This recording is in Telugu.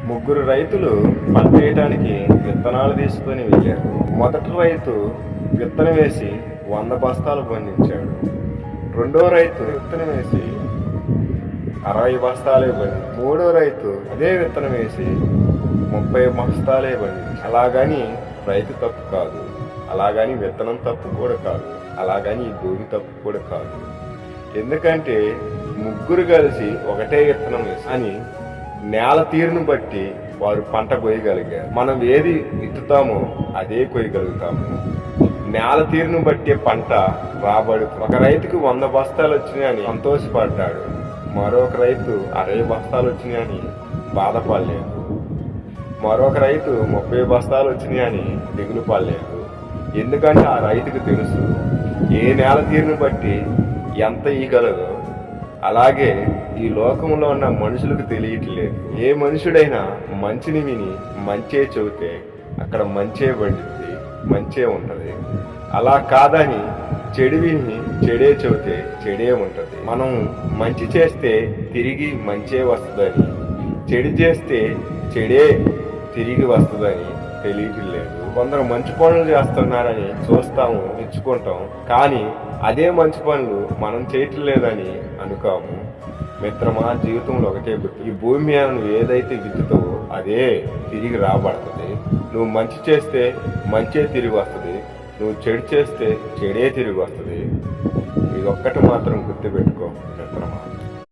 ముగ్గురు రైతులు పంట వేయడానికి విత్తనాలు తీసుకొని వెళ్ళారు. మొదటి రైతు విత్తనం వేసి 100 బస్తాలు పండించాడు. రెండో రైతు విత్తనం వేసి 60 బస్తాలే పండించాడు. మూడో రైతు అదే విత్తనం వేసి 30 బస్తాలే పండించాడు. అలాగని రైతు తప్పు కాదు, అలాగని విత్తనం తప్పు కూడా కాదు, అలాగని ఈ భూమి తప్పు కూడా కాదు. ఎందుకంటే ముగ్గురు కలిసి ఒకటే విత్తనం వేసి అని నేల తీరును బట్టి వారు పంట కోయగలిగారు. మనం ఏది విత్తుతామో అదే కోయగలుగుతాము. నేల తీరును బట్టి పంట రాబడి. ఒక రైతుకు 100 బస్తాలు వచ్చినాయని సంతోషపడ్డాడు, మరొక రైతు 60 బస్తాలు వచ్చినాయని బాధపడలేదు, మరొక రైతు 30 బస్తాలు వచ్చినాయని దిగులు పడలేదు. ఎందుకంటే ఆ రైతుకు తెలుసు ఏ నేల తీరును బట్టి ఎంత ఇయ్యగలదో. అలాగే ఈ లోకంలో ఉన్న మనుషులకు తెలియట్లేదు. ఏ మనుషుడైనా మంచిని విని మంచే చెబితే అక్కడ మంచే పండిద్ది, మంచే ఉంటది. అలా కాదని చెడు విని చెడే చెబితే చెడే ఉంటది. మనం మంచి చేస్తే తిరిగి మంచే వస్తుందని, చెడు చేస్తే చెడే తిరిగి వస్తుందని తెలియట్లేదు. కొందరు మంచి పనులు చేస్తున్నారని చూస్తాము, మెచ్చుకుంటాం, కానీ అదే మంచి పనులు మనం చేయట్లేదని అనుకోము. మిత్రమా, జీవితంలో ఒకటే గుర్తు, ఈ భూమి మీద నువ్వు ఏదైతే విత్తుతావో అదే తిరిగి రాబడుతుంది. నువ్వు మంచి చేస్తే మంచే తిరిగి వస్తుంది, నువ్వు చెడు చేస్తే చెడే తిరిగి వస్తుంది. ఇది ఒక్కటి మాత్రం గుర్తుపెట్టుకో.